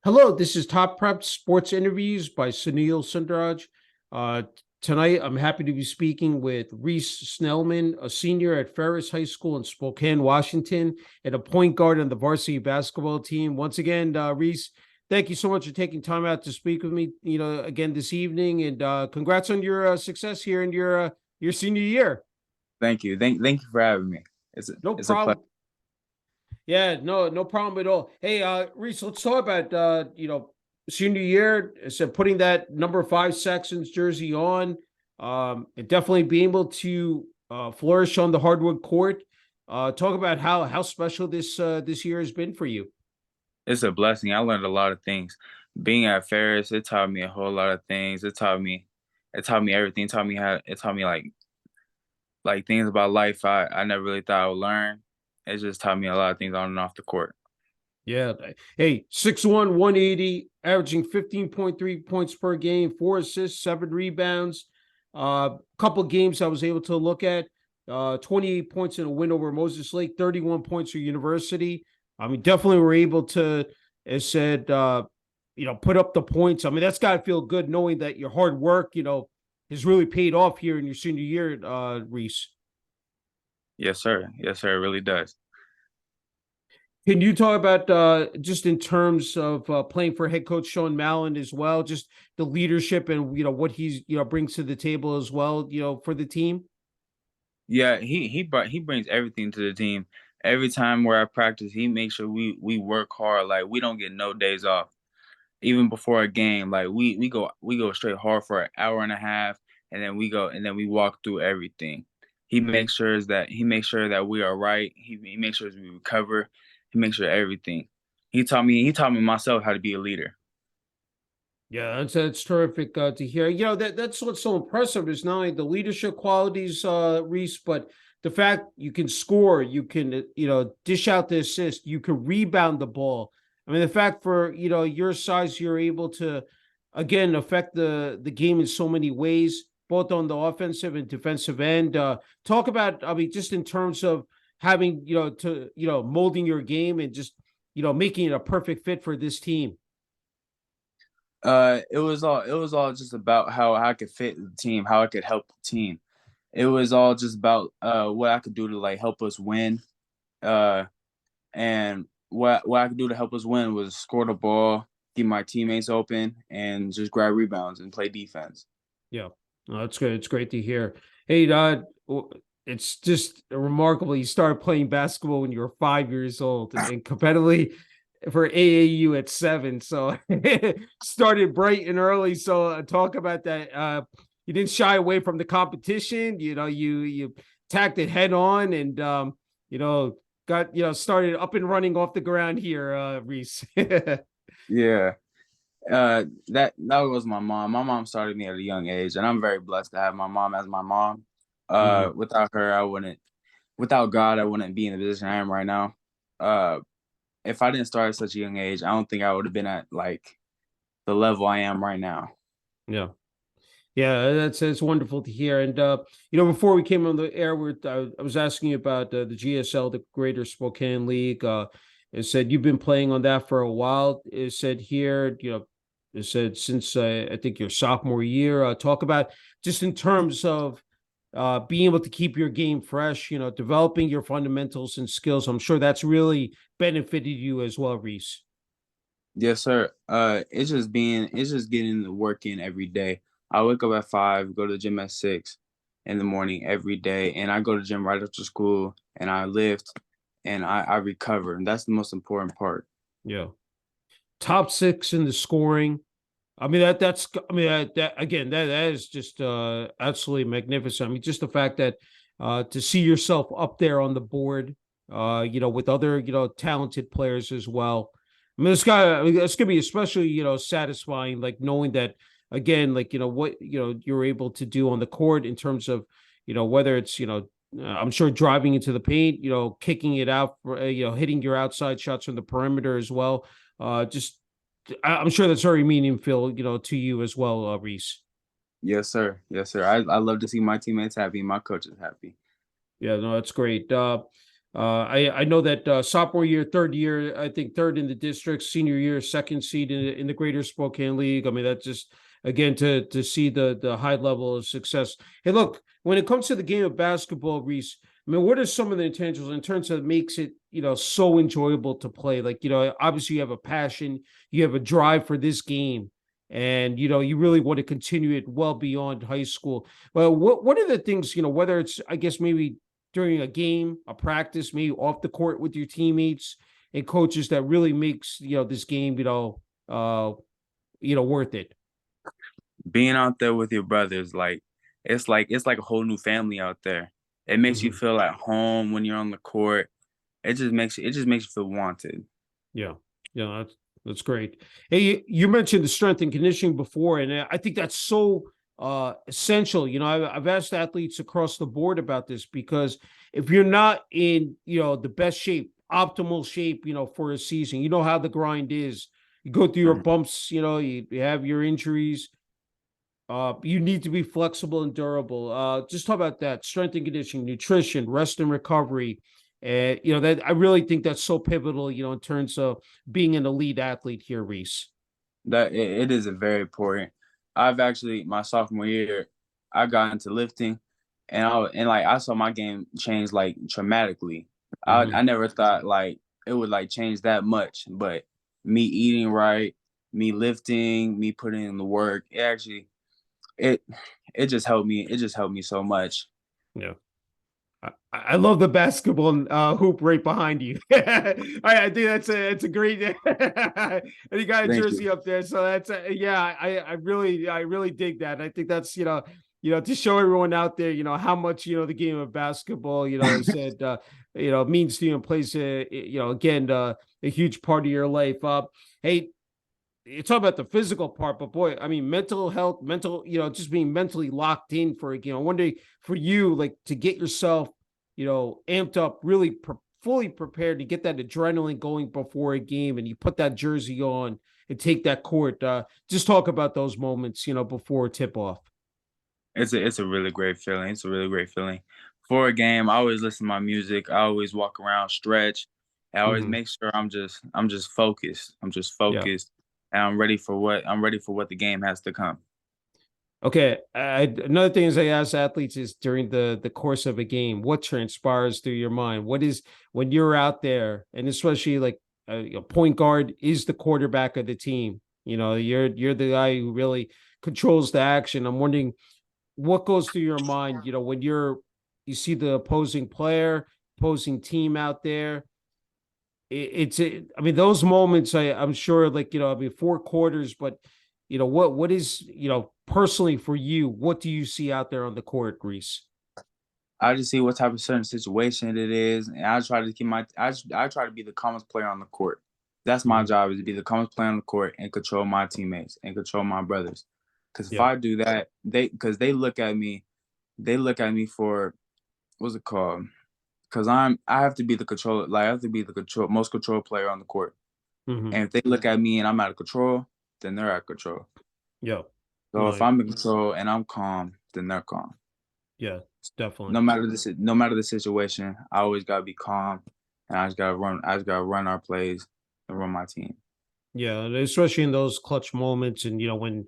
Hello, this is Top Prep Sports Interviews by Sunil Sunder Raj. Uh, Tonight, I'm happy to be speaking with Reese Snellman, a senior at Ferris High School in Spokane, Washington, and a point guard on the varsity basketball team. Once again, Reese, thank you so much for taking time out to speak with me. Again this evening, and congrats on your success here in your senior year. Thank you. Thank you for having me. No It's a pleasure. problem. Yeah, no problem at all. Hey, Reese, let's talk about senior year. So putting that number 5 Saxons jersey on, and definitely being able to flourish on the hardwood court. Talk about how special this year has been for you. It's a blessing. I learned a lot of things. Being at Ferris, it taught me a whole lot of things. It taught me everything. It taught me like things about life I never really thought I would learn. It just taught me a lot of things on and off the court. Yeah. Hey, 6'1", 180, averaging 15.3 points per game, 4 assists, 7 rebounds. Couple games I was able to look at. 28 points in a win over Moses Lake, 31 points for University. I mean, definitely were able to, as said, put up the points. I mean, that's got to feel good knowing that your hard work, has really paid off here in your senior year, Reese. Yes, sir. Yes, sir. It really does. Can you talk about just in terms of playing for head coach Sean Mallon as well, just the leadership and what he's brings to the table as well, for the team? Yeah, he brings everything to the team. Every time we're at practice, he makes sure we work hard. Like we don't get no days off. Even before a game, like we go straight hard for an hour and a half, and then we walk through everything. He makes sure that we are right. He makes sure we recover. He makes sure everything. He taught me myself how to be a leader. Yeah, that's terrific to hear. That's what's so impressive is not only the leadership qualities, Reese, but the fact you can score, you can dish out the assist, you can rebound the ball. I mean, the fact for your size, you're able to again affect the game in so many ways, both on the offensive and defensive end. Talk about, I mean, just in terms of having to molding your game and just making it a perfect fit for this team. It was all just about how I could fit the team, how I could help the team. It was all just about what I could do to like help us win. Uh, and what I could do to help us win was score the ball, keep my teammates open, and just grab rebounds and play defense. Yeah, no, that's good. It's great to hear. Hey, it's just remarkable. You started playing basketball when you were 5 years old and competitively for AAU at 7. So started bright and early. So talk about that. You didn't shy away from the competition. You tacked it head on and got started up and running off the ground here, Reese. Yeah. That was my mom. My mom started me at a young age, and I'm very blessed to have my mom as my mom. Mhm. Without her, without God, I wouldn't be in the position I am right now. Uh, if I didn't start at such a young age, I don't think I would have been at like the level I am right now. Yeah. Yeah, that's wonderful to hear. And before we came on the air, I was asking you about the GSL, the Greater Spokane League. It said you've been playing on that for a while. It said here, it said since I think your sophomore year. Talk about just in terms of being able to keep your game fresh. Developing your fundamentals and skills. I'm sure that's really benefited you as well, Reese. Yes, sir. It's just getting the work in every day. I wake up at 5, go to the gym at 6 in the morning every day, and I go to the gym right after school, and I lift, and I recover, and that's the most important part. Yeah, top six in the scoring. I mean that's I mean that again that is just absolutely magnificent. I mean just the fact that to see yourself up there on the board, with other talented players as well. I mean it's gonna be especially satisfying, like knowing that again, like what you're able to do on the court in terms of whether it's I'm sure driving into the paint, kicking it out, hitting your outside shots from the perimeter as well. Just I'm sure that's very meaningful, to you as well, Reese. Yes, sir. Yes, sir. I love to see my teammates happy, my coaches happy. Yeah, no, that's great. I know that sophomore year, third year, I think third in the district, senior year, second seed in the Greater Spokane League. I mean, that's just again to see the high level of success. Hey, look, when it comes to the game of basketball, Reese, I mean, what are some of the intangibles in terms of makes it so enjoyable to play? Like obviously you have a passion, you have a drive for this game, and you really want to continue it well beyond high school. Well, what are the things whether it's I guess maybe during a game, a practice, maybe off the court with your teammates and coaches that really makes this game worth it. Being out there with your brothers, like it's like a whole new family out there. It makes you Mhm. feel at home when you're on the court. It just makes you feel wanted. Yeah, yeah, that's great. Hey, you mentioned the strength and conditioning before, and I think that's so essential. I've asked athletes across the board about this because if you're not in the best shape, optimal shape, for a season, you know how the grind is. You go through your Mhm. bumps, you have your injuries. You need to be flexible and durable. Just talk about that strength and conditioning, nutrition, rest and recovery. And that I really think that's so pivotal, in terms of being an elite athlete here, Reese. That it is a very important. I've actually my sophomore year, I got into lifting, and I saw my game change like dramatically. I Hmm. never thought like it would like change that much, but me eating right, me lifting, me putting in the work, it it just helped me. It just helped me so much. Yeah. I love the basketball hoop right behind you. I think it's a great. And you got a Thank you. jersey up there, so that's yeah. I really dig that. I think that's to show everyone out there how much the game of basketball I said means to you and plays again a huge part of your life. Hey, you talk about the physical part, but boy, I mean, mental health, just being mentally locked in for a game. I wonder for you, like to get yourself, amped up, really fully prepared to get that adrenaline going before a game, and you put that jersey on and take that court. Just talk about those moments, before tip off. It's a really great feeling. It's a really great feeling. For a game, I always listen to my music. I always walk around, stretch. I always Hmm. make sure I'm just focused. I'm just Yeah. focused, and I'm ready for what the game has to come. Okay. Another thing is I ask athletes is during the course of a game, what transpires through your mind? What is when you're out there, and especially like a point guard is the quarterback of the team. You're the guy who really controls the action. I'm wondering what goes through your mind. When you see the opposing player, opposing team out there. I mean, those moments. I'm sure, like I mean, 4 quarters, but what is personally for you? What do you see out there on the court, Greece? I just see what type of certain situation it is, and I try to keep I try to be the calmest player on the court. That's my Mhm. job is to be the calmest player on the court and control my teammates and control my brothers. Because if Yeah. I do that, they look at me for what's it called? Because I have to be the control, like I have to be the most control player on the court. Hmm. And if they look at me and I'm out of control, then they're out of control. Yeah. So if No. I'm in control and I'm calm, then they're calm. Yeah. Definitely. No matter the situation, I always gotta be calm, and I just gotta run our plays and run my team. Yeah, and especially in those clutch moments, and when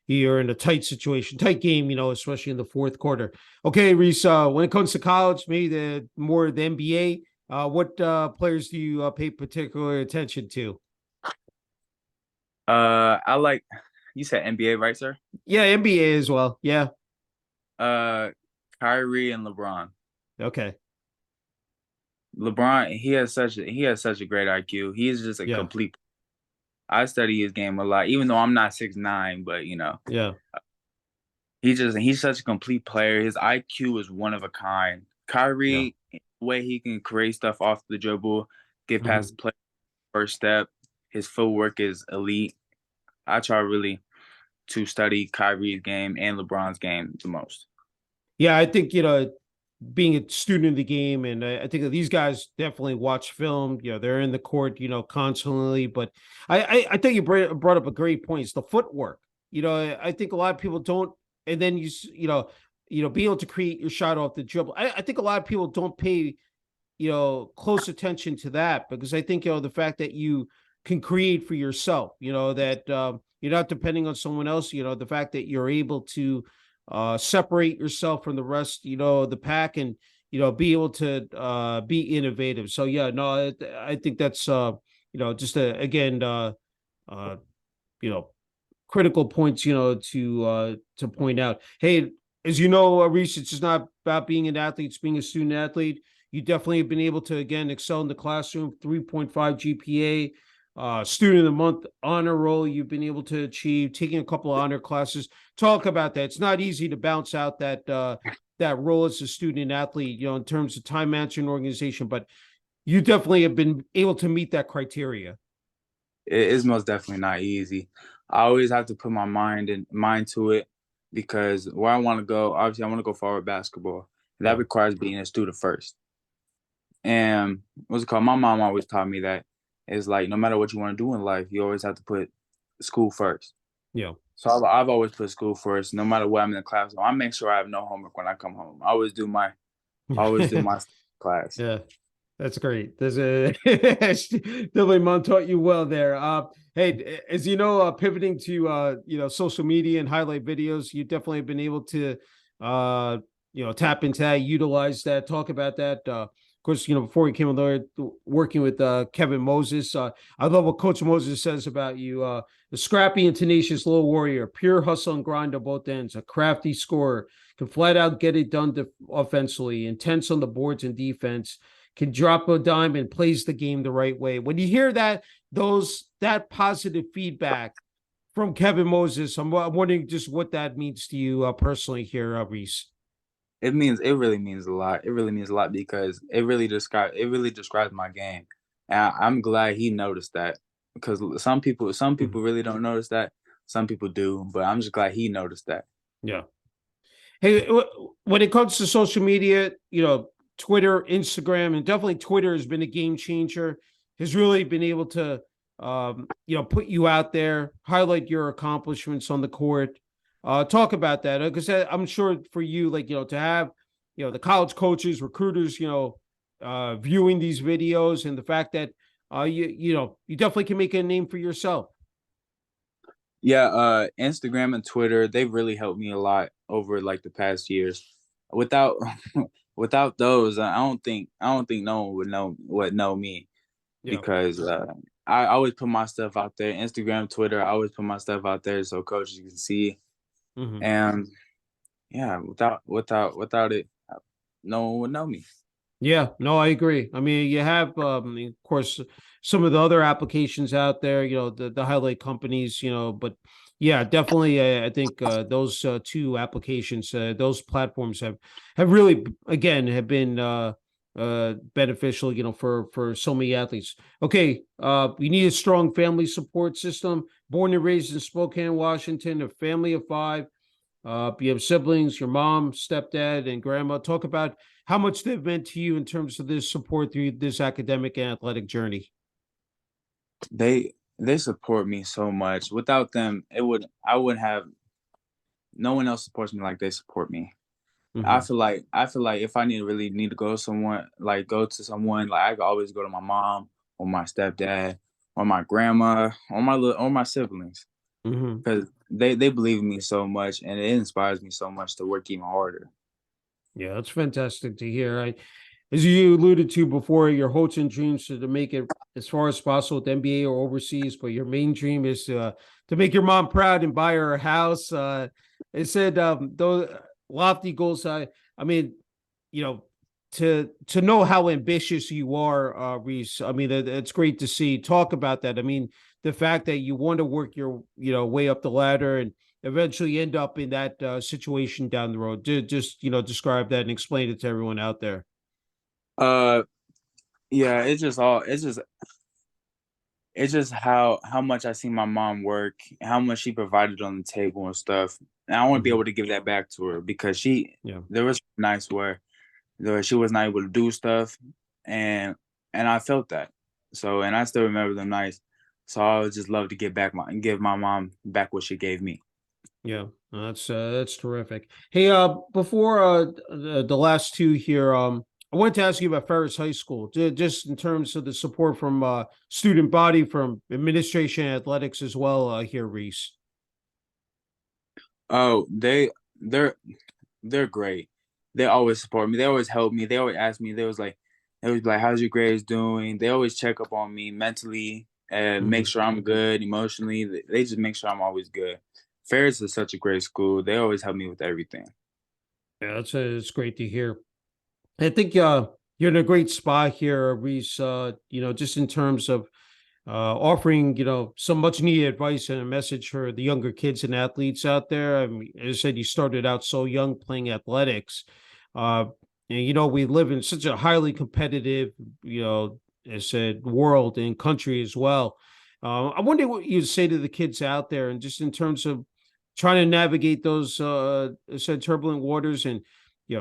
you're in a tight situation, tight game, especially in the fourth quarter. Okay, Reese. When it comes to college, maybe the NBA. What players do you pay particular attention to? I like you said NBA, right, sir? Yeah, NBA as well. Yeah. Uh, Kyrie and LeBron. Okay. LeBron, he has such a great IQ. He is just a Yeah. complete. I study his game a lot, even though I'm not 6'9", but Yeah. he's such a complete player. His IQ is one of a kind. Yeah. Kyrie, the way he can create stuff off the dribble, get past Mhm. the play first step, his footwork is elite. I try really to study Kyrie's game and LeBron's game the most. Yeah, I think being a student of the game, and I think that these guys definitely watch film. They're in the court, constantly. But I think you brought up a great point. It's the footwork. I think a lot of people don't, and then be able to create your shot off the dribble. I think a lot of people don't pay close attention to that, because I think, the fact that you can create for yourself, that you're not depending on someone else, the fact that you're able to separate yourself from the rest, the pack, and, be able to be innovative. So, yeah, no, I think that's, just again, uh, you know, critical points, to point out. Hey, as you know, Reese, it's just not about being an athlete, it's being a student athlete. You definitely have been able to, again, excel in the classroom, 3.5 GPA, student of the month honor roll you've been able to achieve, taking a couple of honor classes. Talk about that. It's not easy to bounce out that role as a student athlete, in terms of time management organization, but you definitely have been able to meet that criteria. It is most definitely not easy. I always have to put my mind to it, because where I want to go, obviously I want to go forward basketball. That Yeah. requires being a student first. And what's it called? My mom always taught me that it's like, no matter what you want to do in life, you always have to put school first. Yeah. So I've always put school first, no matter what I'm in the classroom. I make sure I have no homework when I come home. I always do my class. Yeah. That's great. There's a definitely mom taught you well there. Hey, as you know, pivoting to social media and highlight videos, you definitely have been able to tap into that, utilize that, talk about that. Of course, before you came on there, working with Kevin Moses. I love what Coach Moses says about you. The scrappy and tenacious little warrior, pure hustle and grind on both ends, a crafty scorer, can flat out get it done offensively, intense on the boards and defense, can drop a dime and plays the game the right way. When you hear that positive feedback from Kevin Moses, I'm wondering just what that means to you personally here, Reese. It really means a lot. It really means a lot, because it really describes my game. And I'm glad he noticed that, because some people really don't notice that. Some people do, but I'm just glad he noticed that. Yeah. Hey, when it comes to social media, Twitter, Instagram, and definitely Twitter has been a game changer. Has really been able to, put you out there, highlight your accomplishments on the court. Talk about that, because I'm sure for you, like, to have, the college coaches, recruiters, viewing these videos, and the fact that, you definitely can make a name for yourself. Yeah, Instagram and Twitter, they've really helped me a lot over like the past years. Without without those, I don't think no one would know me, Yeah. because I always put my stuff out there. Instagram, Twitter, I always put my stuff out there so coaches can see. Mm-hmm. And yeah, without it, no one would know me. Yeah, no, I agree. I mean, you have, of course, some of the other applications out there, the highlight companies, but yeah, definitely, I think those two applications, those platforms have really, again, have been beneficial, for so many athletes. Okay, we need a strong family support system. Born and raised in Spokane, Washington, a family of five. You have siblings, your mom, stepdad, and grandma. Talk about how much they've meant to you in terms of this support through this academic and athletic journey. They support me so much. Without them, I wouldn't have no one else supports me like they support me. Mm-hmm. I feel like if I really need to go to someone, like I could always go to my mom or my stepdad or my grandma or my siblings, Mm-hmm. because they believe in me so much, and it inspires me so much to work even harder. Yeah, that's fantastic to hear. As you alluded to before, your hopes and dreams are to make it as far as possible with NBA or overseas, but your main dream is to make your mom proud and buy her a house. It said those lofty goals. I mean, you know, to know how ambitious you are, Reese. I mean, it's great to see. Talk about that. I mean, the fact that you want to work your way up the ladder and eventually end up in that situation down the road. Just describe that and explain it to everyone out there. Uh, yeah, it's just how much I see my mom work, how much she provided on the table and stuff. And I want to be Mhm. able to give that back to her, because Yeah. there was nights where she was not able to do stuff, and I felt that. So, and I still remember them nights. So I would just love to give my mom back what she gave me. Yeah, that's terrific. Hey, before the last two here, I I wanted to ask you about Ferris High School, just in terms of the support from student body, from administration, athletics as well. Here, Reese. Oh, they're they're great. They always support me. They always help me. They always ask me. They always be like, "How's your grades doing?" They always check up on me mentally and make Mhm. sure I'm good emotionally. They just make sure I'm always good. Ferris is such a great school. They always help me with everything. Yeah, it's great to hear. I think you're in a great spot here, Reese. Just in terms of offering, some much needed advice and a message for the younger kids and athletes out there. I mean, as I said, you started out so young playing athletics. Uh, and, we live in such a highly competitive, as I said, world and country as well. I wonder what you'd say to the kids out there, and just in terms of trying to navigate those, as I said, turbulent waters, and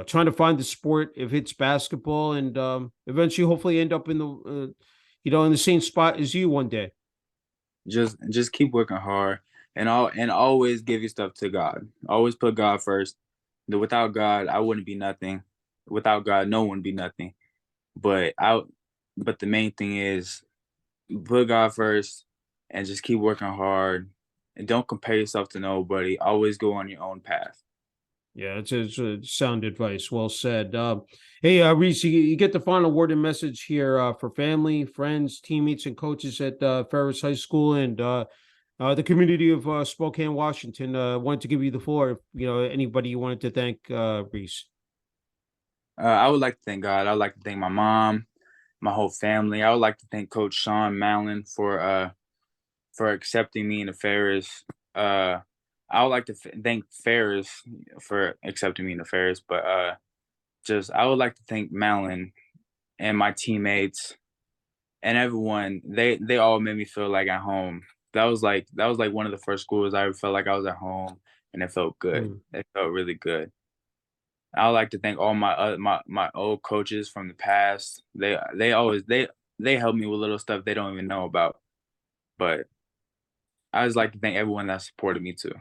trying to find the sport if it's basketball, and eventually, hopefully, end up in the in the same spot as you one day. Just keep working hard and always give your stuff to God. Always put God first. Without God, I wouldn't be nothing. Without God, no one would be nothing. But I but the main thing is put God first and just keep working hard and don't compare yourself to nobody. Always go on your own path. Yeah, it's sound advice. Well said. Hey, Reese, you get the final word and message here for family, friends, teammates, and coaches at Ferris High School and the community of Spokane, Washington. Wanted to give you the floor. If, anybody you wanted to thank, Reese. I would like to thank God. I would like to thank my mom, my whole family. I would like to thank Coach Sean Mallon for accepting me in the Ferris. I would like to thank Ferris for accepting me in the Ferris, but just I would like to thank Mallon and my teammates and everyone. They all made me feel like at home. That was like one of the first schools I ever felt like I was at home, and it felt good. Mm. It felt really good. I would like to thank all my old coaches from the past. They help me with little stuff they don't even know about. But I just like to thank everyone that supported me too.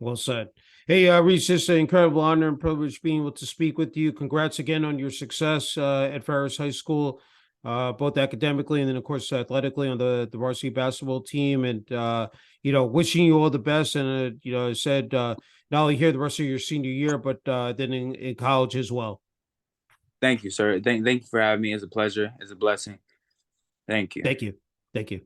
Well said. Hey, Reese, it's an incredible honor and privilege being able to speak with you. Congrats again on your success at Ferris High School, both academically and then, of course, athletically on the varsity basketball team. And, wishing you all the best. And, I said, not only here the rest of your senior year, but then in college as well. Thank you, sir. Thank you for having me. It's a pleasure. It's a blessing. Thank you. Thank you. Thank you.